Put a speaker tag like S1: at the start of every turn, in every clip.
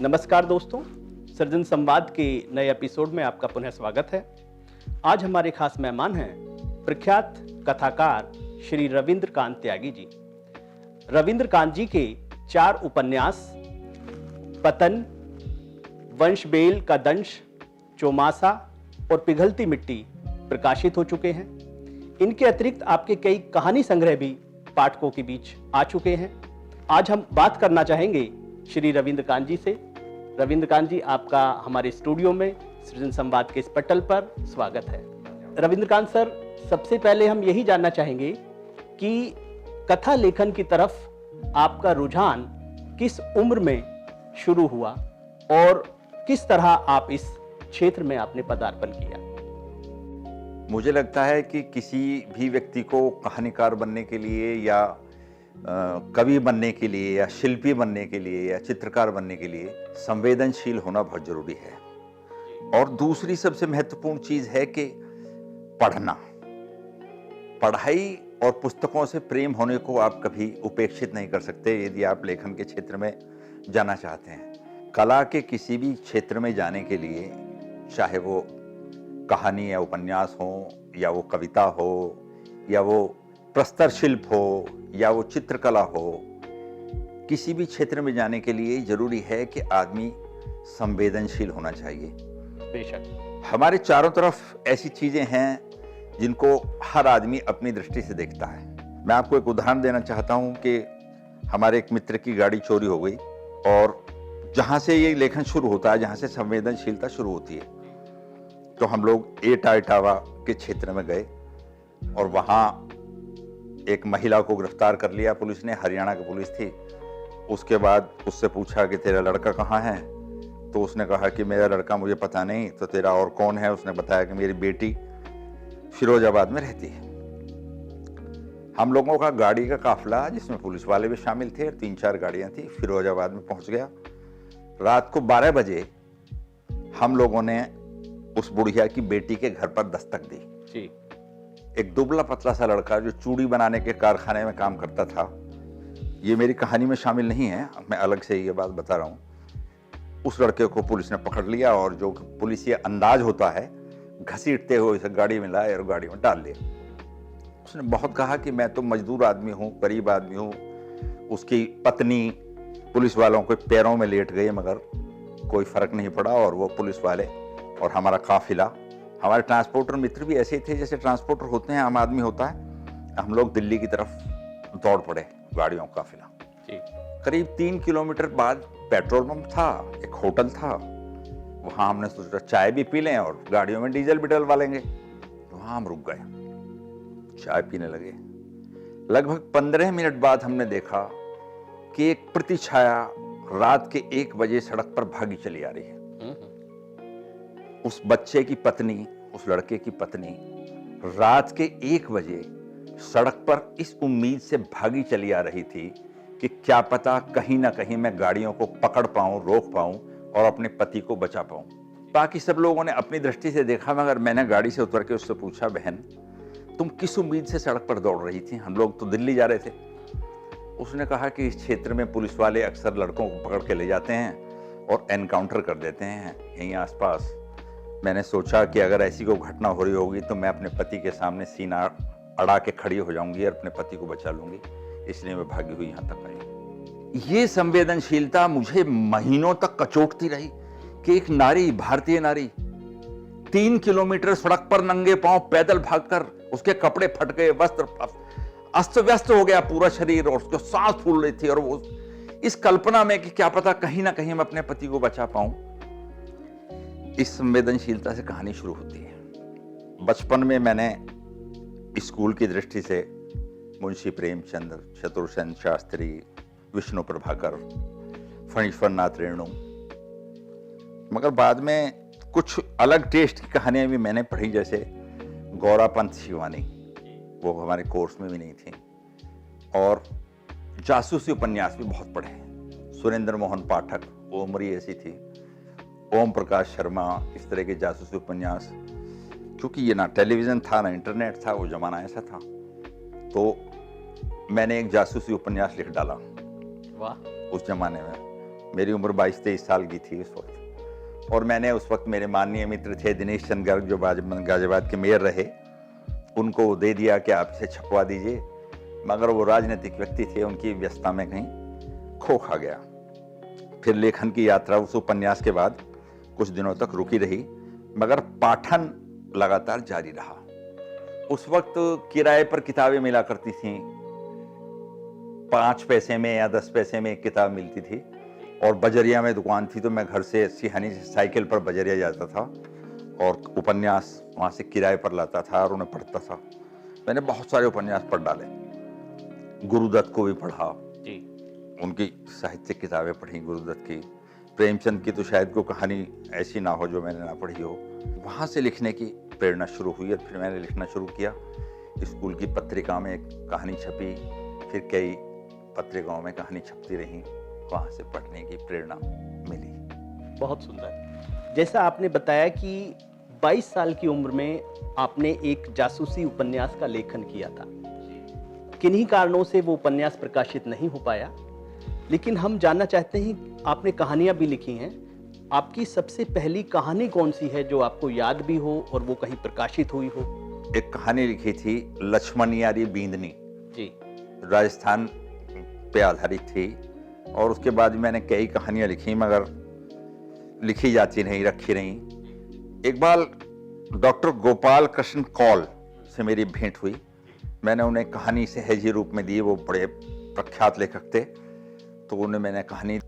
S1: नमस्कार दोस्तों, सृजन संवाद के नए एपिसोड में आपका पुनः स्वागत है। आज हमारे खास मेहमान हैं प्रख्यात कथाकार श्री रविंद्र कांत त्यागी जी। रविंद्र कांत जी के 4 उपन्यास पतन, वंशबेल का दंश, चौमासा और पिघलती मिट्टी प्रकाशित हो चुके हैं। इनके अतिरिक्त आपके कई कहानी संग्रह भी पाठकों के बीच आ चुके हैं। आज हम बात करना चाहेंगे श्री रविंद्र कांत जी से। रविंद्र कांत जी, आपका हमारे स्टूडियो में सृजन संवाद के इस पटल पर स्वागत है। रविंद्र कांत सर, सबसे पहले हम यही जानना चाहेंगे कि कथा लेखन की तरफ आपका रुझान किस उम्र में शुरू हुआ और किस तरह आप इस क्षेत्र में आपने पदार्पण किया?
S2: मुझे लगता है कि किसी भी व्यक्ति को कहानीकार बनने के लिए या कवि बनने के लिए या शिल्पी बनने के लिए या चित्रकार बनने के लिए संवेदनशील होना बहुत जरूरी है। और दूसरी सबसे महत्वपूर्ण चीज है कि पढ़ना। पढ़ाई और पुस्तकों से प्रेम होने को आप कभी उपेक्षित नहीं कर सकते यदि आप लेखन के क्षेत्र में जाना चाहते हैं। कला के किसी भी क्षेत्र में जाने के लिए, चाहे वो कहानी या उपन्यास हो या वो कविता हो या वो प्रस्तर शिल्प हो या वो चित्रकला हो, किसी भी क्षेत्र में जाने के लिए जरूरी है कि आदमी संवेदनशील होना चाहिए।
S1: बेशक
S2: हमारे चारों तरफ ऐसी चीजें हैं जिनको हर आदमी अपनी दृष्टि से देखता है। मैं आपको एक उदाहरण देना चाहता हूं कि हमारे एक मित्र की गाड़ी चोरी हो गई और जहां से ये लेखन शुरू होता है, जहां से संवेदनशीलता शुरू होती है, तो हम लोग एटा इटावा के क्षेत्र में गए और वहां एक महिला को गिरफ्तार कर लिया पुलिस ने। हरियाणा की पुलिस थी। उसके बाद उससे पूछा कि तेरा लड़का कहाँ है, तो उसने कहा कि मेरा लड़का मुझे पता नहीं। तो तेरा और कौन है? उसने बताया कि मेरी बेटी फिरोजाबाद में रहती है। हम लोगों का गाड़ी का काफिला, जिसमें पुलिस वाले भी शामिल थे, 3-4 गाड़ियां थी, फिरोजाबाद में पहुंच गया। रात को 12 बजे हम लोगों ने उस बुढ़िया की बेटी के घर पर दस्तक दी
S1: जी।
S2: एक दुबला पतला सा लड़का जो चूड़ी बनाने के कारखाने में काम करता था। ये मेरी कहानी में शामिल नहीं है, मैं अलग से ये बात बता रहा हूँ। उस लड़के को पुलिस ने पकड़ लिया और जो पुलिस ये अंदाज होता है, घसीटते हुए इसे गाड़ी में लाए और गाड़ी में डाल दिया। उसने बहुत कहा कि मैं तो मजदूर आदमी हूँ, गरीब आदमी हूँ। उसकी पत्नी पुलिस वालों के पैरों में लेट गई, मगर कोई फर्क नहीं पड़ा। और वो पुलिस वाले और हमारा काफिला, हमारे ट्रांसपोर्टर मित्र भी ऐसे थे जैसे ट्रांसपोर्टर होते हैं, आम आदमी होता है। हम लोग दिल्ली की तरफ दौड़ पड़े, गाड़ियों का काफिला। करीब 3 किलोमीटर बाद पेट्रोल पंप था, एक होटल था। वहां हमने सोचा चाय भी पी लें और गाड़ियों में डीजल भी डलवा लेंगे। वहां हम रुक गए, चाय पीने लगे। लगभग 15 मिनट बाद हमने देखा कि एक प्रतिछाया रात के 1 बजे सड़क पर भागी चली आ रही है। उस बच्चे की पत्नी, उस लड़के की पत्नी रात के 1 बजे सड़क पर इस उम्मीद से भागी चली आ रही थी कि क्या पता कहीं ना कहीं मैं गाड़ियों को पकड़ पाऊं, रोक पाऊं और अपने पति को बचा पाऊं। बाकी सब लोगों ने अपनी दृष्टि से देखा, मगर मैंने गाड़ी से उतर के उससे पूछा, बहन तुम किस उम्मीद से सड़क पर दौड़ रही थी? हम लोग तो दिल्ली जा रहे थे। उसने कहा कि इस क्षेत्र में पुलिस वाले अक्सर लड़कों को पकड़ के ले जाते हैं और एनकाउंटर कर देते हैं यहीं आसपास। मैंने सोचा कि अगर ऐसी कोई घटना हो रही होगी तो मैं अपने पति के सामने सीना अड़ा के खड़ी हो जाऊंगी और अपने पति को बचा लूंगी, इसलिए मैं भागी हुई यहां तक आई। ये संवेदनशीलता मुझे महीनों तक कचोटती रही कि एक नारी, भारतीय नारी, 3 किलोमीटर सड़क पर नंगे पांव पैदल भागकर, उसके कपड़े फट गए, वस्त्र अस्त व्यस्त हो गया पूरा शरीर, और उसको सांस फूल रही थी, और वो इस कल्पना में कि क्या पता कहीं ना कहीं मैं अपने पति को बचा पाऊं। इस संवेदनशीलता से कहानी शुरू होती है। बचपन में मैंने स्कूल की दृष्टि से मुंशी प्रेमचंद, शत्रुसेन शास्त्री, विष्णु प्रभाकर, फणीश्वरनाथ रेणु, मगर बाद में कुछ अलग टेस्ट की कहानियां भी मैंने पढ़ी, जैसे गौरापंत शिवानी, वो हमारे कोर्स में भी नहीं थी। और जासूसी उपन्यास भी बहुत पढ़े। सुरेंद्र मोहन पाठक, वो उम्र ही ऐसी थी। ओम प्रकाश शर्मा, इस तरह के जासूसी उपन्यास। क्योंकि ये ना टेलीविजन था ना इंटरनेट था, वो जमाना ऐसा था, तो मैंने एक जासूसी उपन्यास लिख डाला।
S1: वाह।
S2: उस जमाने में मेरी उम्र 22-23 साल की थी उस वक्त, और मैंने उस वक्त मेरे माननीय मित्र थे दिनेश चंद्र गर्ग, जो गाजियाबाद के मेयर रहे, उनको दे दिया कि आप इसे छपवा दीजिए, मगर वो राजनीतिक व्यक्ति थे, उनकी व्यस्तता में कहीं खो खा गया। फिर लेखन की यात्रा उस उपन्यास के बाद कुछ दिनों तक रुकी रही, मगर पाठन लगातार जारी रहा। उस वक्त किराए पर किताबें मिला करती थीं, 5 पैसे में या 10 पैसे में एक किताब मिलती थी, और बजरिया में दुकान थी, तो मैं घर से सिहानी से साइकिल पर बजरिया जाता था और उपन्यास वहाँ से किराए पर लाता था और उन्हें पढ़ता था। मैंने बहुत सारे उपन्यास पढ़ डाले, गुरुदत्त को भी पढ़ा
S1: जी,
S2: उनकी साहित्यिक किताबें पढ़ी गुरुदत्त की, प्रेमचंद की तो शायद कोई कहानी ऐसी ना हो जो मैंने ना पढ़ी हो। वहाँ से लिखने की प्रेरणा शुरू हुई और फिर मैंने लिखना शुरू किया। स्कूल की पत्रिका में एक कहानी छपी, फिर कई पत्रिकाओं में कहानी छपती रही, वहाँ से पढ़ने की प्रेरणा मिली।
S1: बहुत सुंदर। जैसा आपने बताया कि 22 साल की उम्र में आपने एक जासूसी उपन्यास का लेखन किया था। किन्हीं कारणों से वो उपन्यास प्रकाशित नहीं हो पाया, लेकिन हम जानना चाहते हैं, आपने कहानियां भी लिखी हैं, आपकी सबसे पहली कहानी कौन सी है जो आपको याद भी हो और वो कहीं प्रकाशित हुई हो?
S2: एक कहानी लिखी थी लक्ष्मण यारी बींदनी
S1: जी,
S2: राजस्थान पे आधारित थी, और उसके बाद मैंने कई कहानियां लिखी, मगर लिखी जाती नहीं, रखी नहीं। एक बार डॉक्टर गोपाल कृष्ण कौल से मेरी भेंट हुई, मैंने उन्हें कहानी सहजी रूप में दी, वो बड़े प्रख्यात लेखक थे, तो उन्हें मैंने कहानी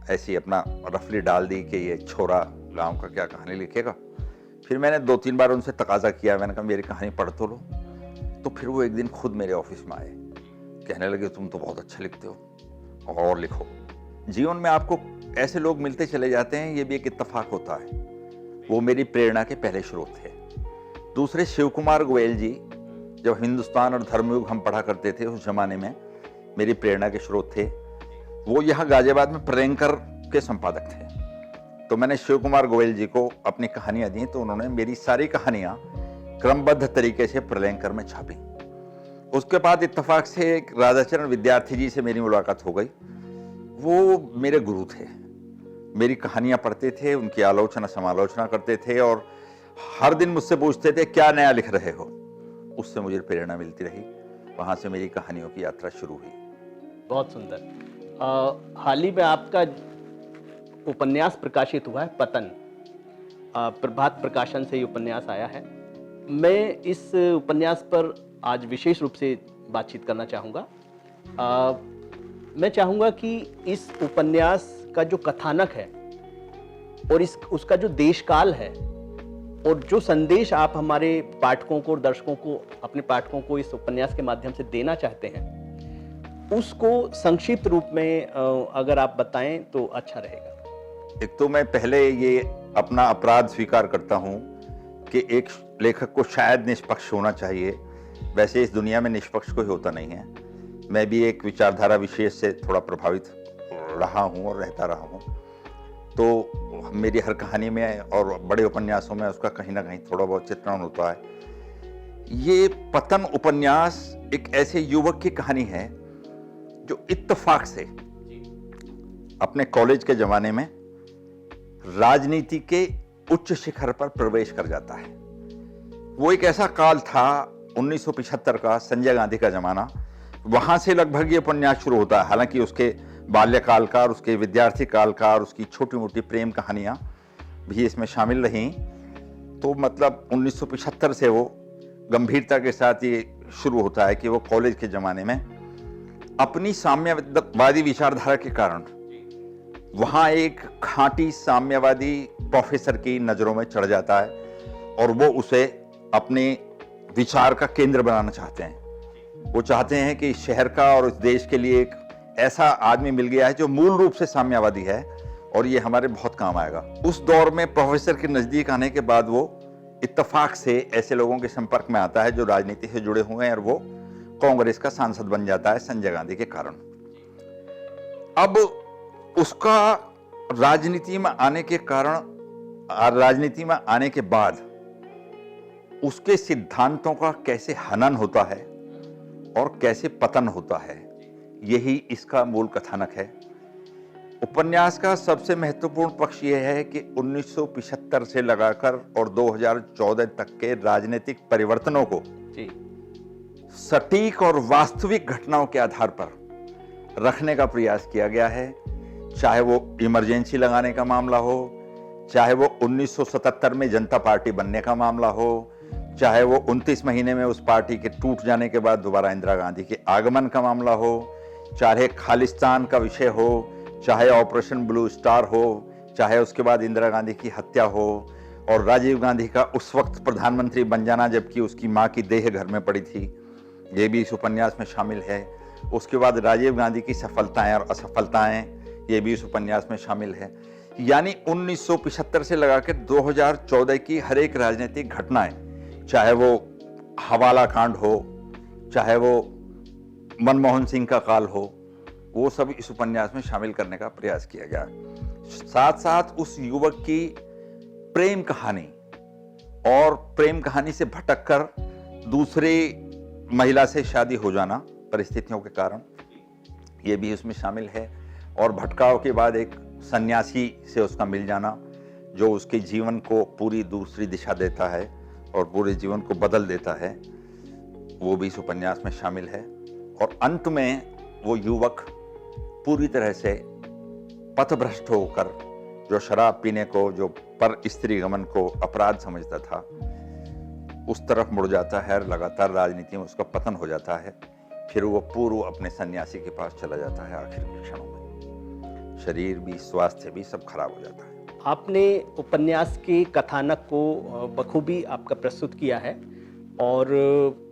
S2: ऐसी अपना रफली डाल दी कि ये छोरा गांव का क्या कहानी लिखेगा। फिर मैंने 2-3 बार उनसे तकाजा किया, मैंने कहा मेरी कहानी पढ़ तो लो। तो फिर वो एक दिन खुद मेरे ऑफिस में आए, कहने लगे तुम तो बहुत अच्छा लिखते हो और लिखो। जीवन में आपको ऐसे लोग मिलते चले जाते हैं, ये भी एक इत्तेफाक होता है। वो मेरी प्रेरणा के पहले स्रोत थे। दूसरे शिव कुमार गोयल जी, जब हिंदुस्तान और धर्मयुग हम पढ़ा करते थे उस जमाने में, मेरी प्रेरणा के स्रोत थे। वो यहाँ गाजियाबाद में प्रलयंकर के संपादक थे, तो मैंने शिव कुमार गोयल जी को अपनी कहानियां दी, तो उन्होंने मेरी सारी कहानियां क्रमबद्ध तरीके से प्रलयंकर में छापी। उसके बाद इत्तेफाक से एक राधाचरण विद्यार्थी जी से मेरी मुलाकात हो गई। वो मेरे गुरु थे, मेरी कहानियां पढ़ते थे, उनकी आलोचना समालोचना करते थे, और हर दिन मुझसे पूछते थे क्या नया लिख रहे हो। उससे मुझे प्रेरणा मिलती रही, वहां से मेरी कहानियों की यात्रा शुरू हुई।
S1: बहुत सुंदर। हाल ही में आपका उपन्यास प्रकाशित हुआ है पतन, प्रभात प्रकाशन से ये उपन्यास आया है। मैं इस उपन्यास पर आज विशेष रूप से बातचीत करना चाहूँगा। मैं चाहूँगा कि इस उपन्यास का जो कथानक है और उसका जो देशकाल है और जो संदेश आप हमारे पाठकों को और दर्शकों को, अपने पाठकों को इस उपन्यास के माध्यम से देना चाहते हैं, उसको संक्षिप्त रूप में अगर आप बताएं तो अच्छा रहेगा।
S2: एक तो मैं पहले ये अपना अपराध स्वीकार करता हूँ कि एक लेखक को शायद निष्पक्ष होना चाहिए। वैसे इस दुनिया में निष्पक्ष कोई होता नहीं है। मैं भी एक विचारधारा विशेष से थोड़ा प्रभावित रहा हूँ और रहता रहा हूँ, तो मेरी हर कहानी में और बड़े उपन्यासों में उसका कहीं ना कहीं थोड़ा बहुत चित्रण होता है। ये पतन उपन्यास एक ऐसे युवक की कहानी है जो इत्तेफाक से अपने कॉलेज के जमाने में राजनीति के उच्च शिखर पर प्रवेश कर जाता है। वो एक ऐसा काल था 1975 का, संजय गांधी का जमाना, वहां से लगभग ये उपन्यास शुरू होता है। हालांकि उसके बाल्यकाल का और उसके विद्यार्थी काल का और उसकी छोटी मोटी प्रेम कहानियां भी इसमें शामिल रहीं। तो मतलब 1975 से वो गंभीरता के साथ ये शुरू होता है कि वो कॉलेज के जमाने में अपनी साम्यवादी विचारधारा के कारण वहां एक खांटी साम्यवादी प्रोफेसर की नजरों में चढ़ जाता है और वो उसे अपने विचार का केंद्र बनाना चाहते हैं। वो चाहते हैं कि शहर का और इस देश के लिए एक ऐसा आदमी मिल गया है जो मूल रूप से साम्यवादी है और ये हमारे बहुत काम आएगा। उस दौर में प्रोफेसर के नजदीक आने के बाद वो इत्तेफाक से ऐसे लोगों के संपर्क में आता है जो राजनीति से जुड़े हुए हैं और वो कांग्रेस का सांसद बन जाता है संजय गांधी के कारण। अब उसका राजनीति में आने के कारण, राजनीति में आने के बाद उसके सिद्धांतों का कैसे हनन होता है और कैसे पतन होता है, यही इसका मूल कथानक है। उपन्यास का सबसे महत्वपूर्ण पक्ष यह है कि 1975 से लगाकर और 2014 तक के राजनीतिक परिवर्तनों को
S1: जी।
S2: सटीक और वास्तविक घटनाओं के आधार पर रखने का प्रयास किया गया है। चाहे वो इमरजेंसी लगाने का मामला हो, चाहे वो 1977 में जनता पार्टी बनने का मामला हो, चाहे वो 29 महीने में उस पार्टी के टूट जाने के बाद दोबारा इंदिरा गांधी के आगमन का मामला हो, चाहे खालिस्तान का विषय हो, चाहे ऑपरेशन ब्लू स्टार हो, चाहे उसके बाद इंदिरा गांधी की हत्या हो और राजीव गांधी का उस वक्त प्रधानमंत्री बन जाना जबकि उसकी मां की देह घर में पड़ी थी, ये भी इस उपन्यास में शामिल है। उसके बाद राजीव गांधी की सफलताएं और असफलताएं, ये भी इस उपन्यास में शामिल है। यानी 1975 से लगाकर 2014 की हर एक राजनीतिक घटनाएं, चाहे वो हवाला कांड हो, चाहे वो मनमोहन सिंह का काल हो, वो सब इस उपन्यास में शामिल करने का प्रयास किया गया। साथ साथ उस युवक की प्रेम कहानी और प्रेम कहानी से भटककर दूसरी महिला से शादी हो जाना परिस्थितियों के कारण, ये भी उसमें शामिल है। और भटकाव के बाद एक सन्यासी से उसका मिल जाना जो उसके जीवन को पूरी दूसरी दिशा देता है और पूरे जीवन को बदल देता है, वो भी इस उपन्यास में शामिल है। और अंत में वो युवक पूरी तरह से पथभ्रष्ट होकर, जो शराब पीने को, जो पर स्त्री गमन को अपराध समझता था, उस तरफ मुड़ जाता है। लगातार राजनीति में उसका पतन हो जाता है। फिर वो पूर्व अपने सन्यासी के पास चला जाता है। आखिर के क्षणों में शरीर भी, स्वास्थ्य भी सब खराब हो जाता है।
S1: आपने उपन्यास के कथानक को बखूबी आपका प्रस्तुत किया है और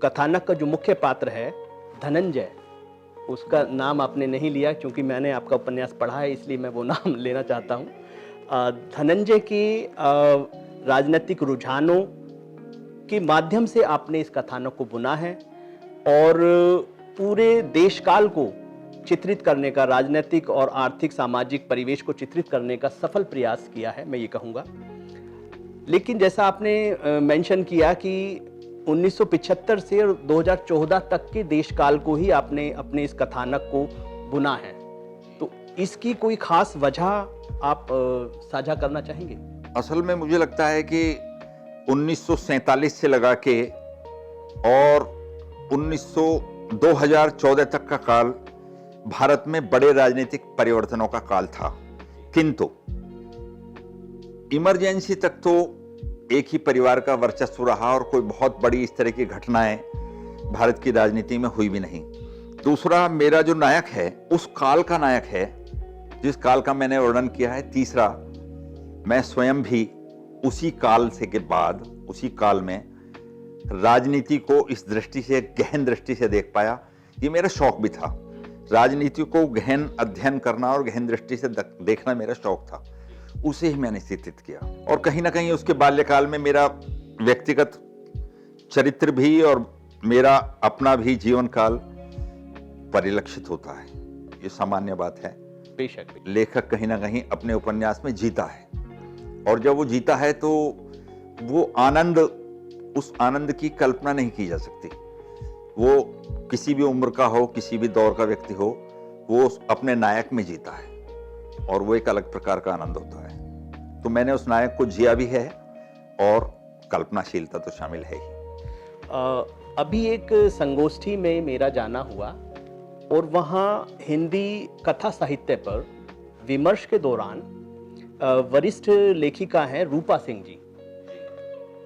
S1: कथानक का जो मुख्य पात्र है धनंजय, उसका नाम आपने नहीं लिया क्योंकि मैंने आपका उपन्यास पढ़ा है, इसलिए मैं वो नाम लेना चाहता हूँ। धनंजय के राजनीतिक रुझानों के माध्यम से आपने इस कथानक को बुना है और पूरे देशकाल को चित्रित करने का, राजनीतिक और आर्थिक सामाजिक परिवेश को चित्रित करने का सफल प्रयास किया है, मैं ये कहूँगा। लेकिन जैसा आपने मेंशन किया कि 1975 से 2014 तक के देशकाल को ही आपने अपने इस कथानक को बुना है, तो इसकी कोई खास वजह आप साझा करना चाहेंगे?
S2: असल में मुझे लगता है कि 1947 से लगा के और 2014 तक का काल भारत में बड़े राजनीतिक परिवर्तनों का काल था, किंतु इमरजेंसी तक तो एक ही परिवार का वर्चस्व रहा और कोई बहुत बड़ी इस तरह की घटनाएं भारत की राजनीति में हुई भी नहीं। दूसरा, मेरा जो नायक है उस काल का नायक है जिस काल का मैंने वर्णन किया है। तीसरा, मैं स्वयं भी उसी काल से के बाद, उसी काल में राजनीति को इस दृष्टि से, गहन दृष्टि से देख पाया। ये मेरा शौक भी था, राजनीति को गहन अध्ययन करना और गहन दृष्टि से देखना मेरा शौक था, उसे ही मैंने चित्रित किया। और कहीं ना कहीं उसके बाल्यकाल में मेरा व्यक्तिगत चरित्र भी और मेरा अपना भी जीवन काल परिलक्षित होता है, ये सामान्य बात है।
S1: बेशक।
S2: लेखक कहीं ना कहीं अपने उपन्यास में जीता है और जब वो जीता है तो वो आनंद, उस आनंद की कल्पना नहीं की जा सकती। वो किसी भी उम्र का हो, किसी भी दौर का व्यक्ति हो, वो अपने नायक में जीता है और वो एक अलग प्रकार का आनंद होता है। तो मैंने उस नायक को जिया भी है और कल्पनाशीलता तो शामिल है ही।
S1: अभी एक संगोष्ठी में मेरा जाना हुआ और वहाँ हिंदी कथा साहित्य पर विमर्श के दौरान वरिष्ठ लेखिका हैं रूपा सिंह जी,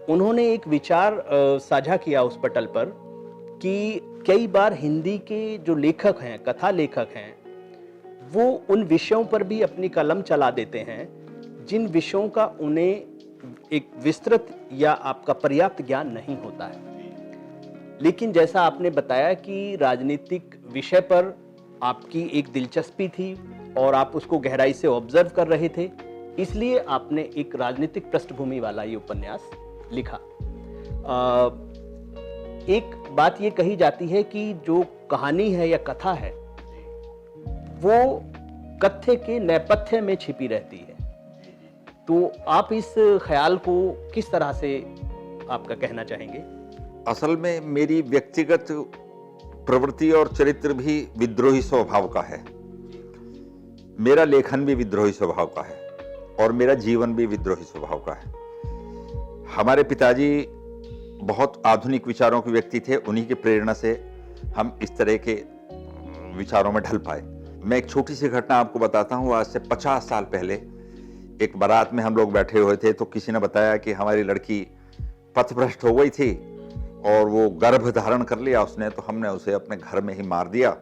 S1: उन्होंने एक विचार साझा किया उस पटल पर कि कई बार हिंदी के जो लेखक हैं, कथा लेखक हैं, वो उन विषयों पर भी अपनी कलम चला देते हैं जिन विषयों का उन्हें एक विस्तृत या आपका पर्याप्त ज्ञान नहीं होता है। लेकिन जैसा आपने बताया कि राजनीतिक विषय पर आपकी एक दिलचस्पी थी और आप उसको गहराई से ऑब्जर्व कर रहे थे, इसलिए आपने एक राजनीतिक पृष्ठभूमि वाला ये उपन्यास लिखा। एक बात ये कही जाती है कि जो कहानी है या कथा है वो कथ्य के नेपथ्य में छिपी रहती है, तो आप इस ख्याल को किस तरह से आपका कहना चाहेंगे?
S2: असल में मेरी व्यक्तिगत प्रवृत्ति और चरित्र भी विद्रोही स्वभाव का है। मेरा लेखन भी विद्रोही स्वभाव का है और मेरा जीवन भी विद्रोही स्वभाव का है। हमारे पिताजी बहुत आधुनिक विचारों के व्यक्ति थे, उन्हीं की प्रेरणा से हम इस तरह के विचारों में ढल पाए। मैं एक छोटी सी घटना आपको बताता हूँ। आज से 50 साल पहले एक बारात में हम लोग बैठे हुए थे, तो किसी ने बताया कि हमारी लड़की पथभ्रष्ट हो गई थी और वो गर्भ धारण कर लिया उसने, तो हमने उसे अपने घर में ही मार दिया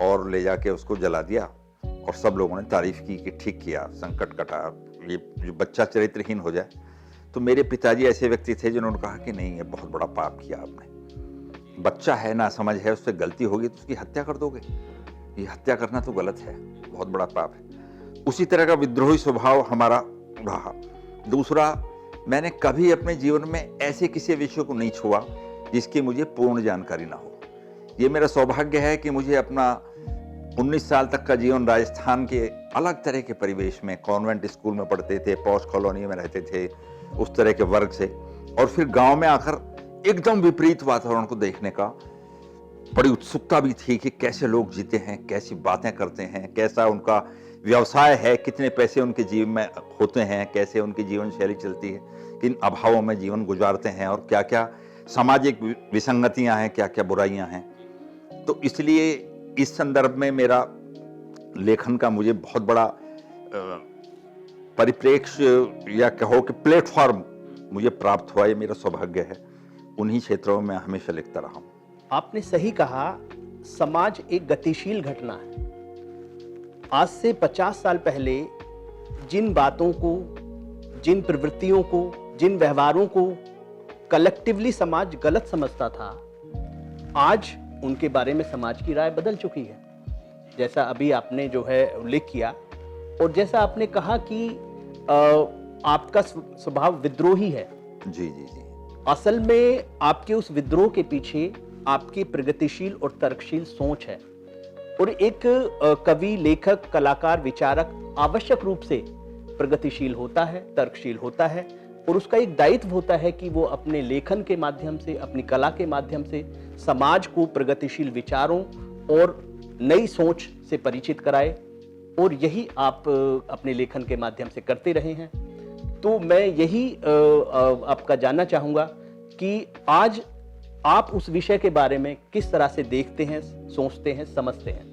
S2: और ले जाके उसको जला दिया और सब लोगों ने तारीफ की कि ठीक किया, संकट कटा, ये जो बच्चा चरित्रहीन हो जाए। तो मेरे पिताजी ऐसे व्यक्ति थे जिन्होंने कहा कि नहीं, ये बहुत बड़ा पाप किया आपने, बच्चा है, ना समझ है, उससे गलती होगी तो उसकी हत्या कर दोगे, ये हत्या करना तो गलत है, बहुत बड़ा पाप है। उसी तरह का विद्रोही स्वभाव हमारा रहा। दूसरा, मैंने कभी अपने जीवन में ऐसे किसी विषय को नहीं छुआ जिसकी मुझे पूर्ण जानकारी ना हो। ये मेरा सौभाग्य है कि मुझे अपना 19 साल तक का जीवन राजस्थान के अलग तरह के परिवेश में, कॉन्वेंट स्कूल में पढ़ते थे, पॉश कॉलोनी में रहते थे, उस तरह के वर्ग से, और फिर गांव में आकर एकदम विपरीत वातावरण को देखने का बड़ी उत्सुकता भी थी कि कैसे लोग जीते हैं, कैसी बातें करते हैं, कैसा उनका व्यवसाय है, कितने पैसे उनके जीवन में होते हैं, कैसे उनकी जीवन शैली चलती है, किन अभावों में जीवन गुजारते हैं और क्या क्या सामाजिक विसंगतियां हैं, क्या क्या बुराइयां हैं। तो इसलिए इस संदर्भ में मेरा लेखन का मुझे बहुत बड़ा परिप्रेक्ष्य या कहो कि प्लेटफॉर्म मुझे प्राप्त हुआ। ये मेरा सौभाग्य है। उन्हीं क्षेत्रों में मैं हमेशा लिखता रहा हूं।
S1: आपने सही कहा, समाज एक गतिशील घटना है। आज से 50 साल पहले जिन बातों को, जिन प्रवृत्तियों को, जिन व्यवहारों को कलेक्टिवली समाज गलत समझता था, आज उनके बारे में समाज की राय बदल चुकी है। जैसा अभी आपने जो है उल्लेख किया, और जैसा आपने कहा कि आपका स्वभाव विद्रोही है।
S2: जी जी जी।
S1: असल में आपके उस विद्रोह के पीछे आपकी प्रगतिशील और तर्कशील सोच है। और एक कवि, लेखक, कलाकार, विचारक आवश्यक रूप से प्रगतिशील होता है, तर्कशील होता है, और उसका एक दायित्व होता है कि वो अपने लेखन के माध्यम से, अपनी कला के माध्यम से समाज को प्रगतिशील विचारों और नई सोच से परिचित कराए। और यही आप अपने लेखन के माध्यम से करते रहे हैं। तो मैं यही आपका जानना चाहूँगा कि आज आप उस विषय के बारे में किस तरह से देखते हैं, सोचते हैं, समझते हैं?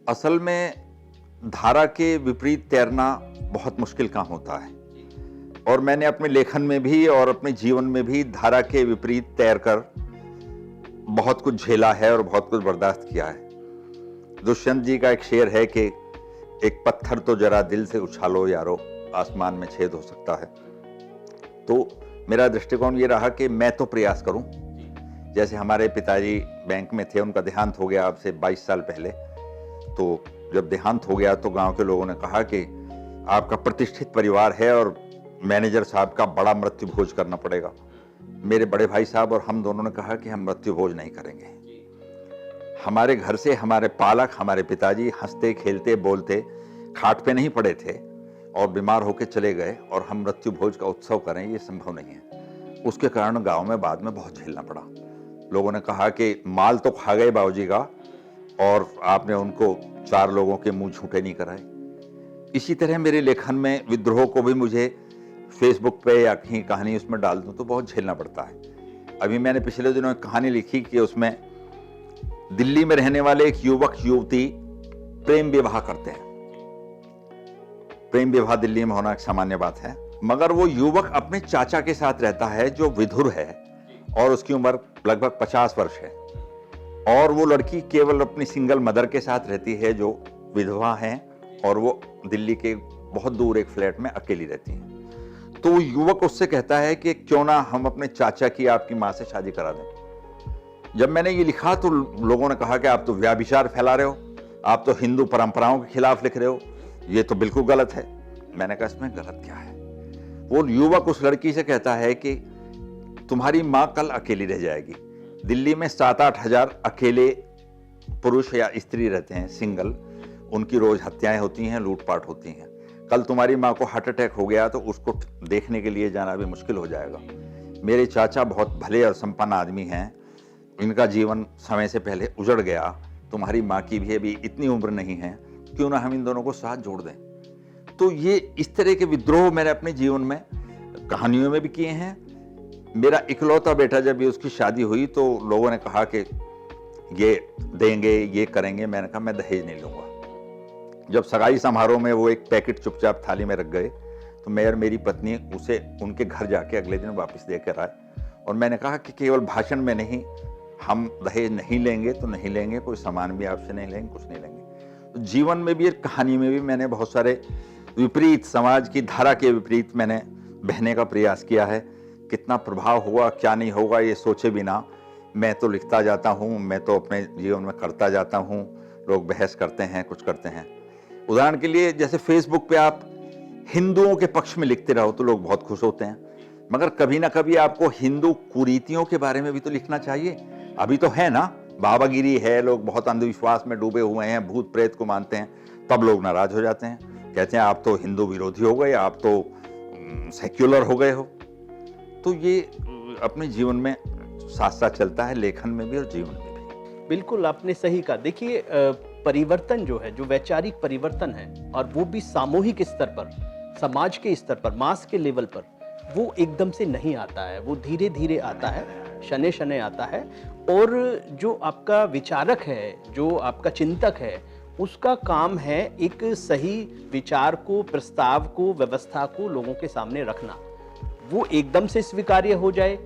S2: असल में धारा के विपरीत तैरना बहुत मुश्किल काम होता है, और मैंने अपने लेखन में भी और अपने जीवन में भी धारा के विपरीत तैरकर बहुत कुछ झेला है और बहुत कुछ बर्दाश्त किया है। दुष्यंत जी का एक शेर है कि एक पत्थर तो जरा दिल से उछालो यारो, आसमान में छेद हो सकता है। तो मेरा दृष्टिकोण ये रहा कि मैं तो प्रयास करूं। जैसे हमारे पिताजी बैंक में थे, उनका देहांत हो गया अब से 22 साल पहले। तो जब देहांत हो गया तो गांव के लोगों ने कहा कि आपका प्रतिष्ठित परिवार है और मैनेजर साहब का बड़ा मृत्यु भोज करना पड़ेगा। मेरे बड़े भाई साहब और हम दोनों ने कहा कि हम मृत्यु भोज नहीं करेंगे। हमारे घर से हमारे पालक, हमारे पिताजी हंसते खेलते बोलते खाट पे नहीं पड़े थे और बीमार होकर चले गए, और हम मृत्यु भोज का उत्सव करें, ये संभव नहीं है। उसके कारण गांव में बाद में बहुत झेलना पड़ा। लोगों ने कहा कि माल तो खा गए बाबूजी का, और आपने उनको 4 लोगों के मुंह झूठे नहीं कराए। इसी तरह मेरे लेखन में विद्रोह को भी मुझे फेसबुक पे या कहीं कहानी उसमें डाल दूं तो बहुत झेलना पड़ता है। अभी मैंने पिछले दिनों एक कहानी लिखी कि उसमें दिल्ली में रहने वाले एक युवक युवती प्रेम विवाह करते हैं। प्रेम विवाह दिल्ली में होना एक सामान्य बात है, मगर वो युवक अपने चाचा के साथ रहता है जो विधुर है, और उसकी उम्र लगभग 50 वर्ष है, और वो लड़की केवल अपनी सिंगल मदर के साथ रहती है जो विधवा है, और वो दिल्ली के बहुत दूर एक फ्लैट में अकेली रहती है। तो वो युवक उससे कहता है कि क्यों ना हम अपने चाचा की आपकी माँ से शादी करा दें। जब मैंने ये लिखा तो लोगों ने कहा कि आप तो व्याभिचार फैला रहे हो, आप तो हिंदू परंपराओं के खिलाफ लिख रहे हो, ये तो बिल्कुल गलत है। मैंने कहा इसमें गलत क्या है? वो युवक उस लड़की से कहता है कि तुम्हारी माँ कल अकेली रह जाएगी। दिल्ली में 7-8 हजार अकेले पुरुष या स्त्री रहते हैं, सिंगल। उनकी रोज हत्याएं होती हैं, लूटपाट होती हैं। कल तुम्हारी माँ को हार्ट अटैक हो गया तो उसको देखने के लिए जाना भी मुश्किल हो जाएगा। मेरे चाचा बहुत भले और संपन्न आदमी हैं, इनका जीवन समय से पहले उजड़ गया। तुम्हारी माँ की भी अभी इतनी उम्र नहीं है, क्यों ना हम इन दोनों को साथ जोड़ दें। तो ये इस तरह के विद्रोह मैंने अपने जीवन में कहानियों में भी किए हैं। मेरा इकलौता बेटा जब उसकी शादी हुई तो लोगों ने कहा कि ये देंगे, ये करेंगे। मैंने कहा मैं दहेज नहीं लूंगा। जब सगाई समारोह में वो एक पैकेट चुपचाप थाली में रख गए तो मैं और मेरी पत्नी उसे उनके घर जाके अगले दिन वापस देकर आए और मैंने कहा कि केवल भाषण में नहीं, हम दहेज नहीं लेंगे तो नहीं लेंगे, कोई सामान भी आपसे नहीं लेंगे, कुछ नहीं लेंगे। तो जीवन में भी, कहानी में भी मैंने बहुत सारे विपरीत, समाज की धारा के विपरीत मैंने बहने का प्रयास किया है। कितना प्रभाव हुआ, क्या नहीं होगा, ये सोचे बिना मैं तो लिखता जाता हूँ, मैं तो अपने जीवन में करता जाता हूँ। लोग बहस करते हैं, कुछ करते हैं। उदाहरण के लिए जैसे फेसबुक पे आप हिंदुओं के पक्ष में लिखते रहो तो लोग बहुत खुश होते हैं, मगर कभी ना कभी आपको हिंदू कुरीतियों के बारे में भी तो लिखना चाहिए। अभी तो है ना, बाबागिरी है, लोग बहुत अंधविश्वास में डूबे हुए हैं, भूत प्रेत को मानते हैं, तब लोग नाराज हो जाते हैं, कहते हैं आप तो हिंदू विरोधी हो गए, आप तो सेक्युलर हो गए हो। तो ये अपने जीवन में साथ साथ चलता है, लेखन में भी और जीवन में भी।
S1: बिल्कुल आपने सही कहा। देखिए परिवर्तन जो है, जो वैचारिक परिवर्तन है, और वो भी सामूहिक स्तर पर, समाज के स्तर पर, मास के लेवल पर, वो एकदम से नहीं आता है, वो धीरे धीरे आता है, शने शने आता है। और जो आपका विचारक है, जो आपका चिंतक है, उसका काम है एक सही विचार को, प्रस्ताव को, व्यवस्था को लोगों के सामने रखना। वो एकदम से स्वीकार्य हो जाए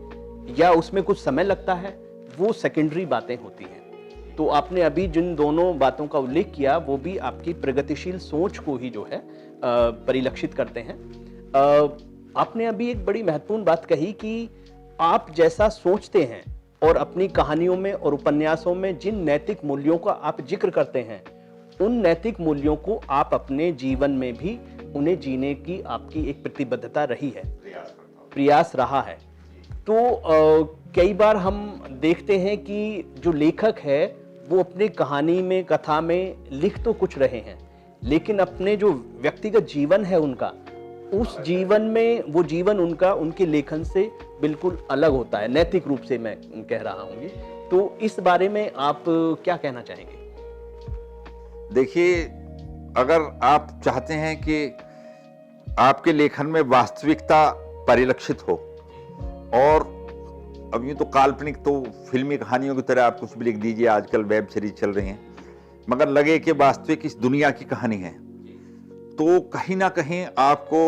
S1: या उसमें कुछ समय लगता है, वो सेकेंडरी बातें होती हैं। तो आपने अभी जिन दोनों बातों का उल्लेख किया वो भी आपकी प्रगतिशील सोच को ही जो है परिलक्षित करते हैं। आपने अभी एक बड़ी महत्वपूर्ण बात कही कि आप जैसा सोचते हैं और अपनी कहानियों में और उपन्यासों में जिन नैतिक मूल्यों का आप जिक्र करते हैं, उन नैतिक मूल्यों को आप अपने जीवन में भी उन्हें जीने की आपकी एक प्रतिबद्धता रही है, प्रयास रहा है। तो कई बार हम देखते हैं कि जो लेखक है वो अपने कहानी में, कथा में लिख तो कुछ रहे हैं, लेकिन अपने जो व्यक्तिगत जीवन है उनका, उस जीवन में वो जीवन उनका उनके लेखन से बिल्कुल अलग होता है, नैतिक रूप से मैं कह रहा हूँ। तो इस बारे में आप क्या कहना चाहेंगे?
S2: देखिए, अगर आप चाहते हैं कि आपके लेखन में वास्तविकता परिलक्षित हो, और अब यूं तो काल्पनिक तो फिल्मी कहानियों की तरह आप कुछ भी लिख दीजिए, आजकल वेब सीरीज चल रही हैं, मगर लगे कि वास्तविक इस दुनिया की कहानी है, तो कहीं ना कहीं आपको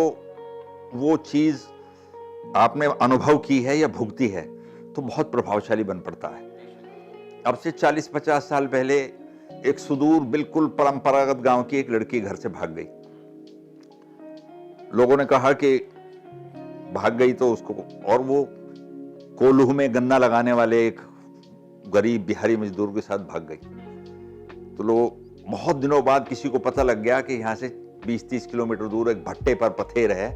S2: वो चीज आपने अनुभव की है या भुगती है तो बहुत प्रभावशाली बन पड़ता है। अब से 40-50 साल पहले एक सुदूर बिल्कुल परंपरागत गांव की एक लड़की घर से भाग गई। लोगों ने कहा कि भाग गई तो उसको, और वो कोल्हू में गन्ना लगाने वाले एक गरीब बिहारी मजदूर के साथ भाग गई। तो लोग, बहुत दिनों बाद किसी को पता लग गया कि यहाँ से 20-30 किलोमीटर दूर एक भट्टे पर पथेर है,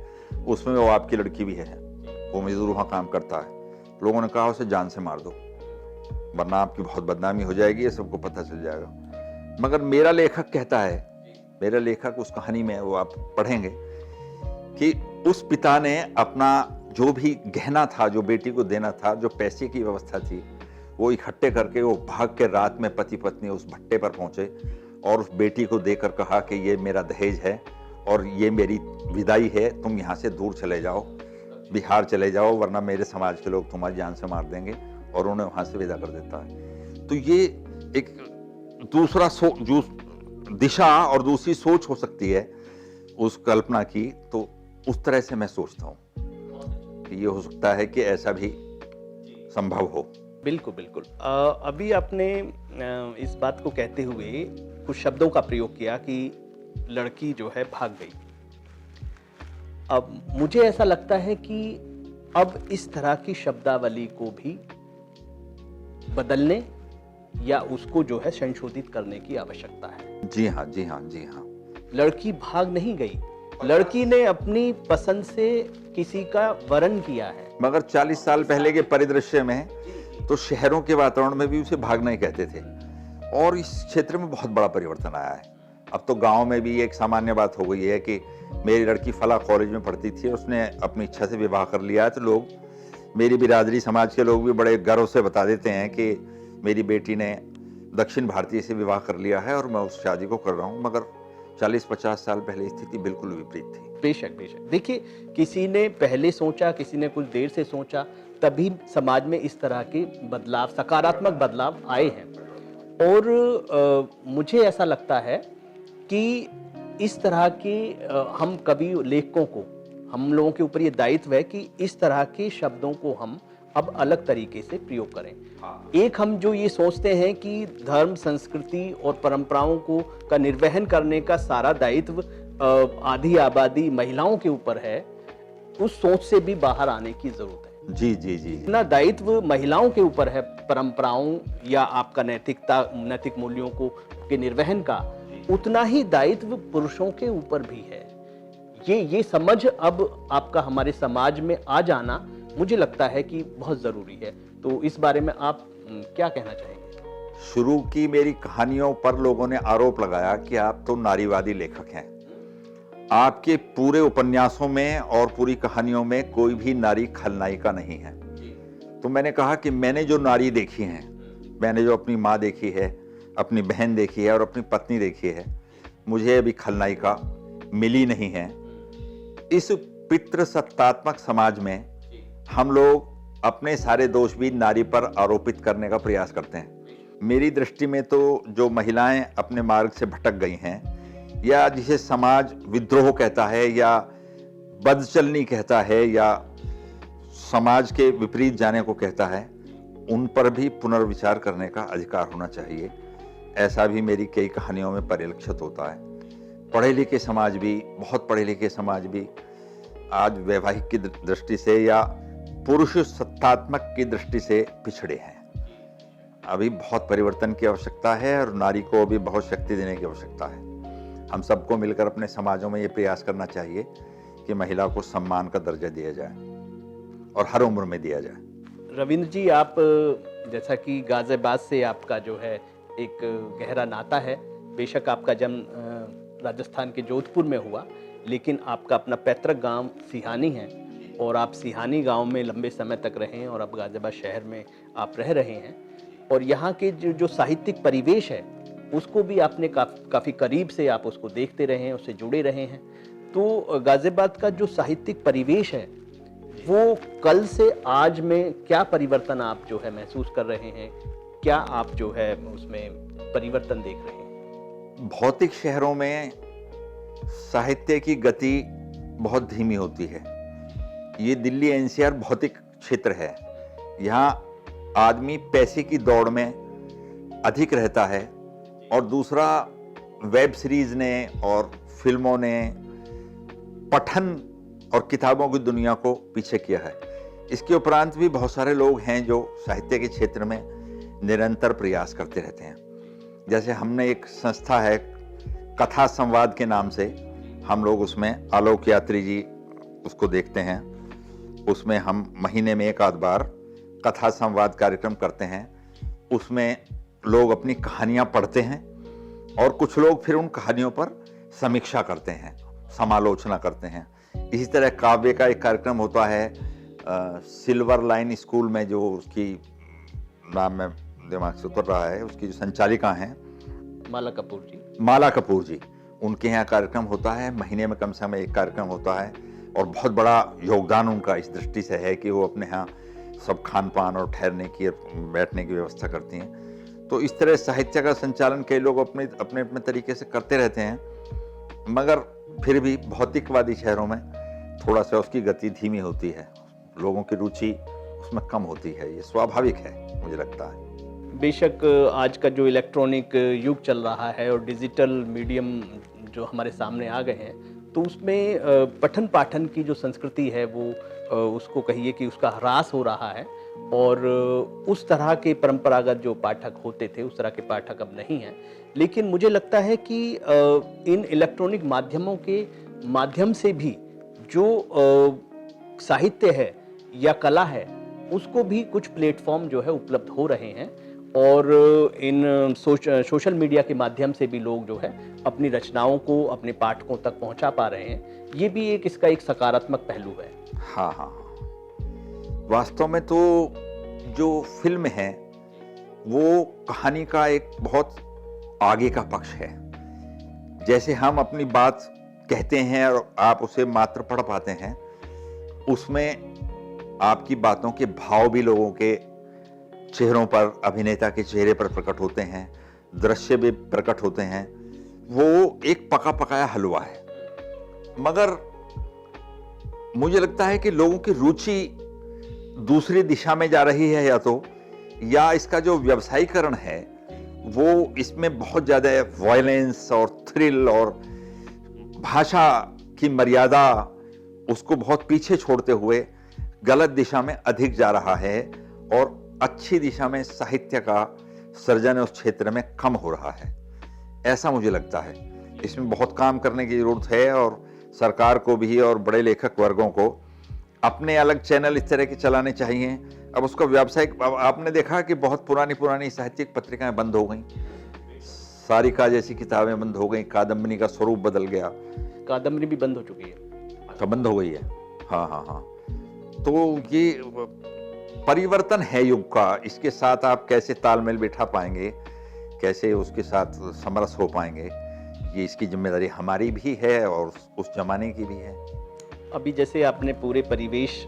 S2: उसमें वो आपकी लड़की भी है, वो मजदूर वहाँ काम करता है। लोगों ने कहा उसे जान से मार दो, वरना आपकी बहुत बदनामी हो जाएगी, ये सबको पता चल जाएगा। मगर मेरा लेखक कहता है, मेरा लेखक उस कहानी में, वो आप पढ़ेंगे कि उस पिता ने अपना जो भी गहना था, जो बेटी को देना था, जो पैसे की व्यवस्था थी, वो इकट्ठे करके वो भाग के रात में पति पत्नी उस भट्टे पर पहुंचे और उस बेटी को देकर कहा कि ये मेरा दहेज है और ये मेरी विदाई है, तुम यहाँ से दूर चले जाओ, बिहार चले जाओ, वरना मेरे समाज के लोग तुम्हारी जान से मार देंगे, और उन्हें वहां से विदा कर देता है। तो ये एक दूसरा जो दिशा और दूसरी सोच हो सकती है उस कल्पना की, तो उस तरह से मैं सोचता हूँ कि ये हो सकता है कि ऐसा भी संभव हो।
S1: बिल्कुल बिल्कुल। अभी आपने इस बात को कहते हुए कुछ शब्दों का प्रयोग किया कि लड़की जो है भाग गई। अब मुझे ऐसा लगता है कि अब इस तरह की शब्दावली को भी बदलने या उसको जो है संशोधित करने की आवश्यकता है।
S2: जी हाँ, जी हाँ, जी हाँ।
S1: लड़की भाग नहीं गई, लड़की ने अपनी पसंद से किसी का वरण किया है।
S2: मगर 40 साल पहले के परिदृश्य में तो शहरों के वातावरण में भी उसे भागना ही कहते थे, और इस क्षेत्र में बहुत बड़ा परिवर्तन आया है। अब तो गांव में भी एक सामान्य बात हो गई है कि मेरी लड़की फला कॉलेज में पढ़ती थी, उसने अपनी इच्छा से विवाह कर लिया है, तो लोग, मेरी बिरादरी समाज के लोग भी बड़े गर्व से बता देते हैं कि मेरी बेटी ने दक्षिण भारतीय से विवाह कर लिया है और मैं उस शादी को कर रहा हूँ। मगर 40-50 साल पहले स्थिति बिल्कुल विपरीत थी।
S1: बेशक बेशक, देखिए किसी ने पहले सोचा, किसी ने कुछ देर से सोचा, तभी समाज में इस तरह के बदलाव, सकारात्मक बदलाव आए हैं। और मुझे ऐसा लगता है कि इस तरह के हम कवि लेखकों को, हम लोगों के ऊपर ये दायित्व है कि इस तरह के शब्दों को हम अब अलग तरीके से प्रयोग करें। एक हम जो ये सोचते हैं कि धर्म, संस्कृति और परंपराओं को का निर्वहन करने का सारा दायित्व आधी आबादी महिलाओं के ऊपर है, उस सोच से भी बाहर आने की जरूरत है।
S2: जी जी जी।
S1: इतना दायित्व महिलाओं के ऊपर है परंपराओं या आपका नैतिक मूल्यों को के निर्वहन का, उतना ही दायित्व पुरुषों के ऊपर भी है। ये समझ अब आपका हमारे समाज में आ जाना मुझे लगता है कि बहुत जरूरी है। तो इस बारे में आप क्या कहना चाहेंगे?
S2: शुरू की मेरी कहानियों पर लोगों ने आरोप लगाया कि आप तो नारीवादी लेखक हैं। आपके पूरे उपन्यासों में और पूरी कहानियों में कोई भी नारी खलनायिका नहीं है। तो मैंने कहा कि मैंने जो नारी देखी हैं, मैंने जो अपनी माँ देखी है, अपनी बहन देखी है और अपनी पत्नी देखी है, मुझे अभी खलनायिका मिली नहीं है। इस पितृसत्तात्मक समाज में हम लोग अपने सारे दोष भी नारी पर आरोपित करने का प्रयास करते हैं। मेरी दृष्टि में तो जो महिलाएं अपने मार्ग से भटक गई हैं, या जिसे समाज विद्रोह कहता है या बदचलनी कहता है या समाज के विपरीत जाने को कहता है, उन पर भी पुनर्विचार करने का अधिकार होना चाहिए। ऐसा भी मेरी कई कहानियों में परिलक्षित होता है। पढ़े लिखे समाज भी, बहुत पढ़े लिखे समाज भी आज वैवाहिक की दृष्टि से या पुरुष सत्तात्मक की दृष्टि से पिछड़े हैं। अभी बहुत परिवर्तन की आवश्यकता है और नारी को अभी बहुत शक्ति देने की आवश्यकता है। हम सबको मिलकर अपने समाजों में ये प्रयास करना चाहिए कि महिला को सम्मान का दर्जा दिया जाए और हर उम्र में दिया जाए।
S1: रविंद्र जी, आप जैसा कि गाजियाबाद से आपका जो है एक गहरा नाता है, बेशक आपका जन्म राजस्थान के जोधपुर में हुआ, लेकिन आपका अपना पैतृक गांव सिहानी है और आप सिहानी गांव में लंबे समय तक रहे हैं और अब गाजियाबाद शहर में आप रह रहे हैं। और यहाँ के जो साहित्यिक परिवेश है उसको भी आपने काफ़ी करीब से आप उसको देखते रहे हैं, उससे जुड़े रहे हैं। तो गाजियाबाद का जो साहित्यिक परिवेश है वो कल से आज में क्या परिवर्तन आप जो है महसूस कर रहे हैं, क्या आप जो है उसमें परिवर्तन देख रहे हैं?
S2: भौतिक शहरों में साहित्य की गति बहुत धीमी होती है। ये दिल्ली एनसीआर भौतिक क्षेत्र है। यहाँ आदमी पैसे की दौड़ में अधिक रहता है और दूसरा वेब सीरीज ने और फिल्मों ने पठन और किताबों की दुनिया को पीछे किया है। इसके उपरांत भी बहुत सारे लोग हैं जो साहित्य के क्षेत्र में निरंतर प्रयास करते रहते हैं। जैसे हमने एक संस्था है कथा संवाद के नाम से, हम लोग उसमें आलोक यात्री जी उसको देखते हैं। उसमें हम महीने में एक आध बार कथा संवाद कार्यक्रम करते हैं। उसमें लोग अपनी कहानियां पढ़ते हैं और कुछ लोग फिर उन कहानियों पर समीक्षा करते हैं, समालोचना करते हैं। इसी तरह काव्य का एक कार्यक्रम होता है सिल्वर लाइन स्कूल में, जो उसकी नाम में दिमाग से उतर रहा है, उसकी जो संचालिका हैं
S1: माला कपूर जी, उनके यहाँ कार्यक्रम होता है। महीने में कम से कम एक कार्यक्रम होता है और बहुत बड़ा योगदान उनका इस दृष्टि से है कि वो अपने यहाँ सब खान पान और ठहरने की बैठने की व्यवस्था करती हैं। तो इस तरह साहित्य का संचालन कई लोग अपने अपने तरीके से करते रहते हैं, मगर फिर भी भौतिकवादी शहरों में थोड़ा सा उसकी गति धीमी होती है, लोगों की रुचि उसमें कम होती है। ये स्वाभाविक है मुझे लगता है। बेशक आज का जो इलेक्ट्रॉनिक युग चल रहा है और डिजिटल मीडियम जो हमारे सामने आ गए हैं, तो उसमें पठन पाठन की जो संस्कृति है वो उसको कहिए कि उसका ह्रास हो रहा है और उस तरह के परंपरागत जो पाठक होते थे उस तरह के पाठक अब नहीं हैं। लेकिन मुझे लगता है कि इन इलेक्ट्रॉनिक माध्यमों के माध्यम से भी जो साहित्य है या कला है उसको भी कुछ प्लेटफॉर्म जो है उपलब्ध हो रहे हैं और इन सोशल मीडिया के माध्यम से भी लोग जो है अपनी रचनाओं को अपने पाठकों तक पहुंचा पा रहे हैं। ये भी इसका एक सकारात्मक पहलू है।
S2: हाँ हाँ, वास्तव में तो जो फिल्म है वो कहानी का एक बहुत आगे का पक्ष है। जैसे हम अपनी बात कहते हैं और आप उसे मात्र पढ़ पाते हैं, उसमें आपकी बातों के भाव भी लोगों के चेहरों पर, अभिनेता के चेहरे पर प्रकट होते हैं, दृश्य भी प्रकट होते हैं। वो एक पका पकाया हलवा है। मगर मुझे लगता है कि लोगों की रुचि दूसरी दिशा में जा रही है, या इसका जो व्यवसायीकरण है वो इसमें बहुत ज्यादा वायलेंस और थ्रिल और भाषा की मर्यादा उसको बहुत पीछे छोड़ते हुए गलत दिशा में अधिक जा रहा है, और अच्छी दिशा में साहित्य का सर्जन उस क्षेत्र में कम हो रहा है, ऐसा मुझे लगता है। इसमें बहुत काम करने की जरूरत है, और सरकार को भी और बड़े लेखक वर्गों को अपने अलग चैनल इस तरह के चलाने चाहिए। अब उसका व्यावसायिक, आपने देखा कि बहुत पुरानी साहित्यिक पत्रिकाएं बंद हो गई, सारिका जैसी किताबें बंद हो गई, कादम्बरी का स्वरूप बदल गया।
S1: कादम्बरी भी बंद हो चुकी है,
S2: तो बंद हो गई है। हाँ। तो ये परिवर्तन है युग का, इसके साथ आप कैसे तालमेल बिठा पाएंगे, कैसे उसके साथ समरस हो पाएंगे, ये इसकी जिम्मेदारी हमारी भी है और उस जमाने की भी है।
S1: अभी जैसे आपने पूरे परिवेश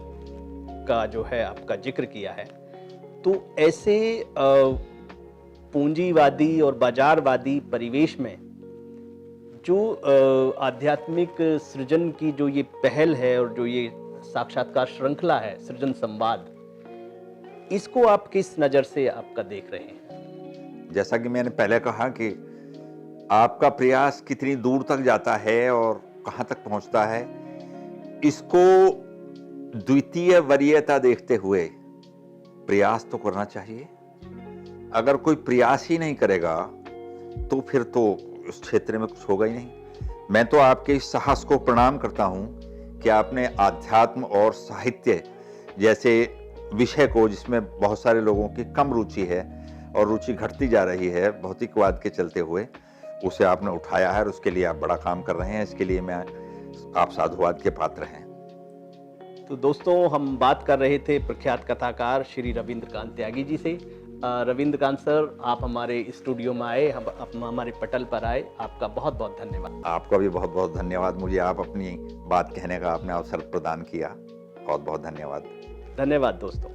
S1: का जो है आपका जिक्र किया है, तो ऐसे पूंजीवादी और बाजारवादी परिवेश में जो आध्यात्मिक सृजन की जो ये पहल है और जो ये साक्षात्कार श्रृंखला है, सृजन संवाद, इसको आप किस नज़र से आपका देख रहे हैं?
S2: जैसा कि मैंने पहले कहा कि आपका प्रयास कितनी दूर तक जाता है और कहाँ तक पहुँचता है, इसको द्वितीय वरीयता देखते हुए प्रयास तो करना चाहिए। अगर कोई प्रयास ही नहीं करेगा तो फिर तो उस क्षेत्र में कुछ होगा ही नहीं। मैं तो आपके इस साहस को प्रणाम करता हूं कि आपने आध्यात्म और साहित्य जैसे विषय को, जिसमें बहुत सारे लोगों की कम रुचि है और रुचि घटती जा रही है भौतिकवाद के चलते हुए, उसे आपने उठाया है और उसके लिए आप बड़ा काम कर रहे हैं। इसके लिए मैं आप साधुवाद के पात्र हैं।
S1: तो दोस्तों, हम बात कर रहे थे प्रख्यात कथाकार श्री रविंद्रकांत त्यागी जी से। रविंद्रकांत सर, आप हमारे स्टूडियो में आए, हम हमारे पटल पर आए, आपका बहुत बहुत धन्यवाद।
S2: आपका भी बहुत बहुत धन्यवाद। मुझे आप अपनी बात कहने का आपने अवसर प्रदान किया, बहुत बहुत धन्यवाद।
S1: धन्यवाद दोस्तों।